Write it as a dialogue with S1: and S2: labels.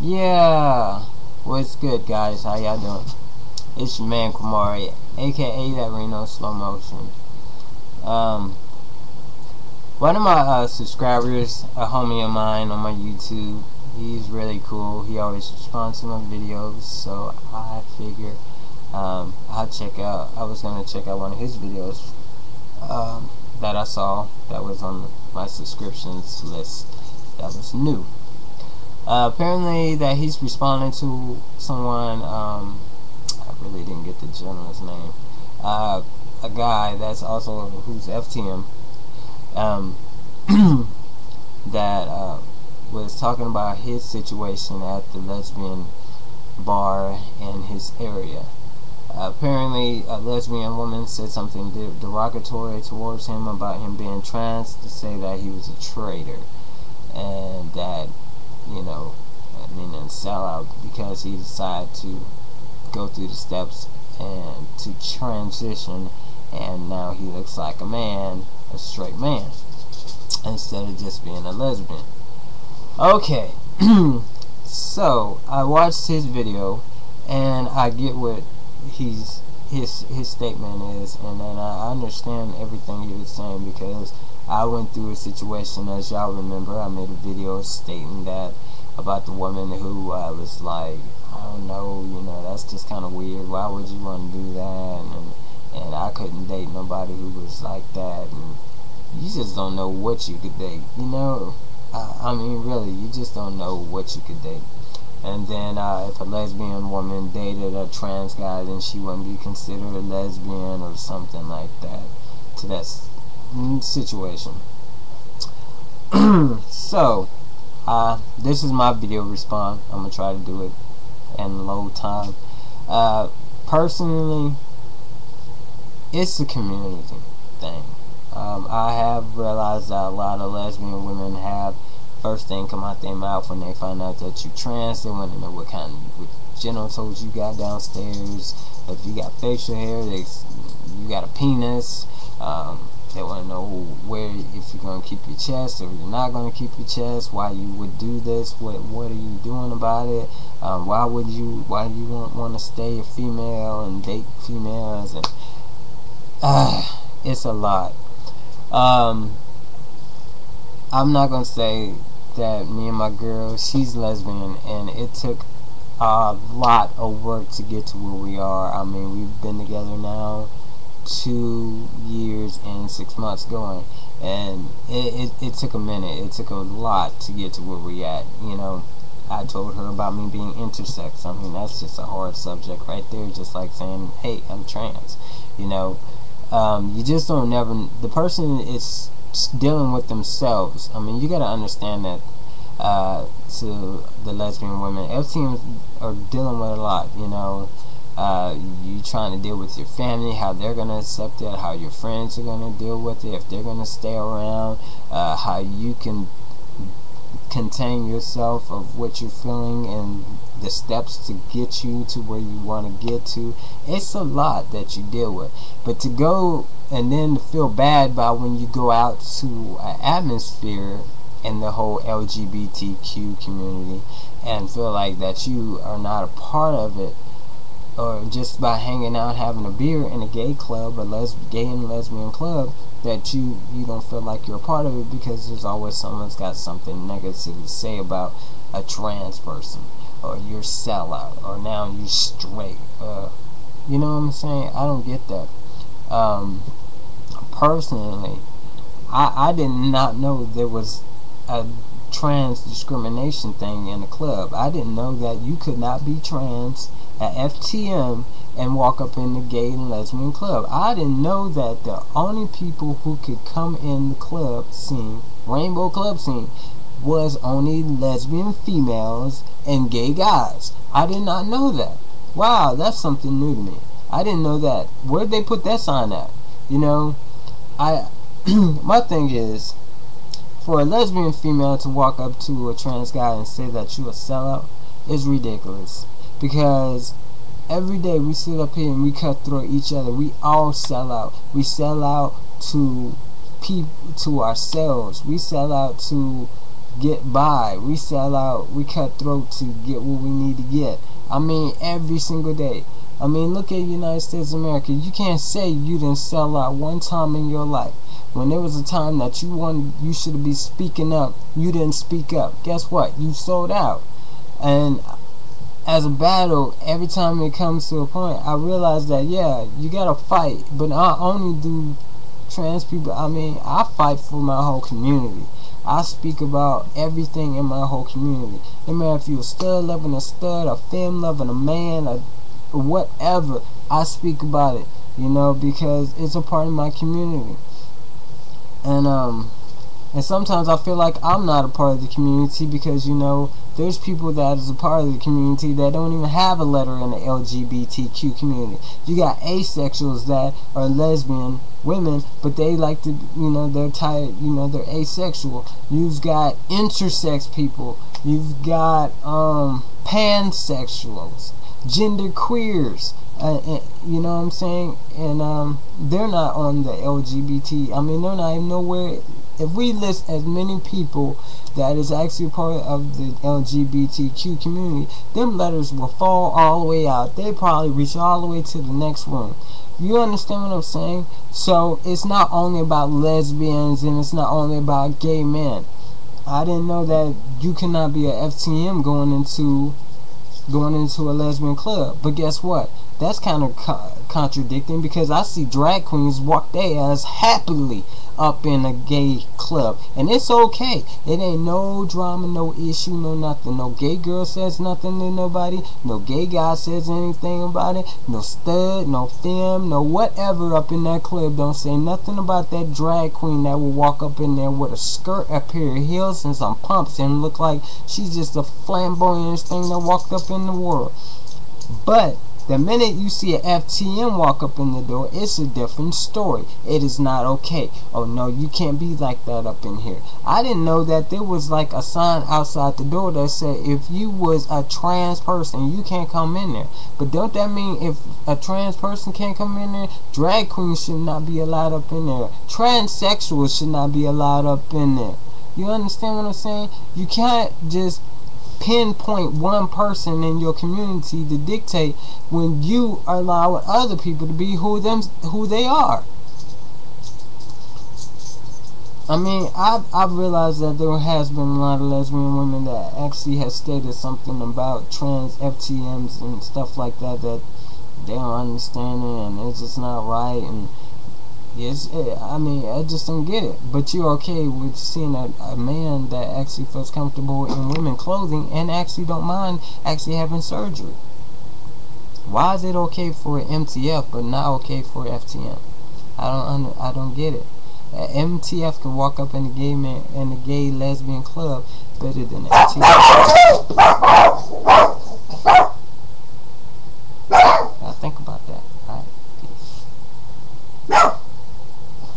S1: Yeah, what's good, guys? How y'all doing? It's your man Kamari, aka that Reno Slow Motion. Um, One of my subscribers, a homie of mine on my YouTube, he's really cool. He always responds to my videos, so I figured I was gonna check out one of his videos that I saw that was on my subscriptions list that was new. Apparently that he's responding to someone, I really didn't get the gentleman's name, a guy that's also, who's FTM, that was talking about his situation at the lesbian bar in his area. Apparently a lesbian woman said something derogatory towards him about him being trans, to say that he was a traitor, and that, sell out because he decided to go through the steps and to transition, and now he looks like a man, a straight man, instead of just being a lesbian. Okay, so I watched his video and I get what his statement is, and then I understand everything he was saying, because I went through a situation, as y'all remember. I made a video stating that about the woman who was like, I don't know, that's just kind of weird. Why would you want to do that? And I couldn't date nobody who was like that. And you just don't know what you could date, I mean, really, you just don't know what you could date. And then if a lesbian woman dated a trans guy, then she wouldn't be considered a lesbian or something like that to that situation. So this is my video response. I'm gonna try to do it in low time. Personally, it's a community thing. I have realized that a lot of lesbian women have, first thing come out their mouth when they find out that you trans, they want to know what genitals you got downstairs. If you got facial hair, you got a penis. They want to know if you're going to keep your chest or you're not going to keep your chest, why you would do this, what are you doing about it, why do you want to stay a female and date females, and it's a lot. I'm not going to say that me and my girl, she's lesbian, and it took a lot of work to get to where we are. I mean, we've been together now 2 years and 6 months going, and it took a minute. It took a lot to get to where we at. I told her about me being intersex. I mean, that's just a hard subject right there, just like saying, hey, I'm trans. You just don't never, the person is dealing with themselves. I mean, you got to understand that to the lesbian women, FTMs are dealing with a lot. You trying to deal with your family, how they're going to accept it, how your friends are going to deal with it, if they're going to stay around, how you can contain yourself of what you're feeling, and the steps to get you to where you want to get to. It's a lot that you deal with. But to go and then to feel bad about when you go out to an atmosphere in the whole LGBTQ community and feel like that you are not a part of it, or just by hanging out having a beer in a gay club, a gay and lesbian club, that you don't feel like you're a part of it, because there's always someone's got something negative to say about a trans person, or you're sellout, or now you're straight. You know what I'm saying? I don't get that. Personally, I did not know there was a trans discrimination thing in the club. I didn't know that you could not be trans at FTM and walk up in the gay and lesbian club. I didn't know that the only people who could come in the club scene, rainbow club scene, was only lesbian females and gay guys. I did not know that. Wow, that's something new to me. I didn't know that. Where'd they put that sign at? My thing is, for a lesbian female to walk up to a trans guy and say that you a sellout is ridiculous. Because every day we sit up here and we cut through each other. We all sell out. We sell out to ourselves. We sell out to get by. We sell out. We cut throat to get what we need to get. I mean, every single day. I mean, look at United States of America. You can't say you didn't sell out one time in your life. When there was a time that you should be speaking up, you didn't speak up. Guess what? You sold out. And as a battle, every time it comes to a point, I realize that, yeah, you gotta fight. But not only do trans people, I mean, I fight for my whole community. I speak about everything in my whole community. No matter if you're a stud loving a stud, a femme loving a man, or whatever, I speak about it, you know, because it's a part of my community. And sometimes I feel like I'm not a part of the community because, you know, there's people that is a part of the community that don't even have a letter in the LGBTQ community. You got asexuals that are lesbian women, but they like to, you know, they're tired, you know, they're asexual. You've got intersex people. You've got pansexuals, gender queers. You know what I'm saying? And they're not on the LGBT. I mean, they're not even nowhere. If we list as many people that is actually part of the LGBTQ community, them letters will fall all the way out. They probably reach all the way to the next room. You understand what I'm saying? So it's not only about lesbians and it's not only about gay men. I didn't know that you cannot be a FTM going into a lesbian club. But guess what? That's kind of contradicting, because I see drag queens walk their ass happily up in a gay club, and it's okay. It ain't no drama, no issue, no nothing. No gay girl says nothing to nobody. No gay guy says anything about it. No stud, no femme, no whatever up in that club don't say nothing about that drag queen that will walk up in there with a skirt, a pair of heels, and some pumps and look like she's just the flamboyantest thing that walked up in the world. But the minute you see an FTM walk up in the door, it's a different story. It is not okay. Oh no, you can't be like that up in here. I didn't know that there was like a sign outside the door that said if you was a trans person, you can't come in there. But don't that mean if a trans person can't come in there, drag queens should not be allowed up in there? Transsexuals should not be allowed up in there. You understand what I'm saying? You can't just pinpoint one person in your community to dictate when you are allowing other people to be who they are. I mean, I've realized that there has been a lot of lesbian women that actually has stated something about trans FTMs and stuff like that they don't understand it, and it's just not right. And yes, I mean, I just don't get it. But you're okay with seeing a man that actually feels comfortable in women's clothing and actually don't mind actually having surgery. Why is it okay for MTF but not okay for FTM? I don't get it. MTF can walk up in the gay lesbian club better than FTM.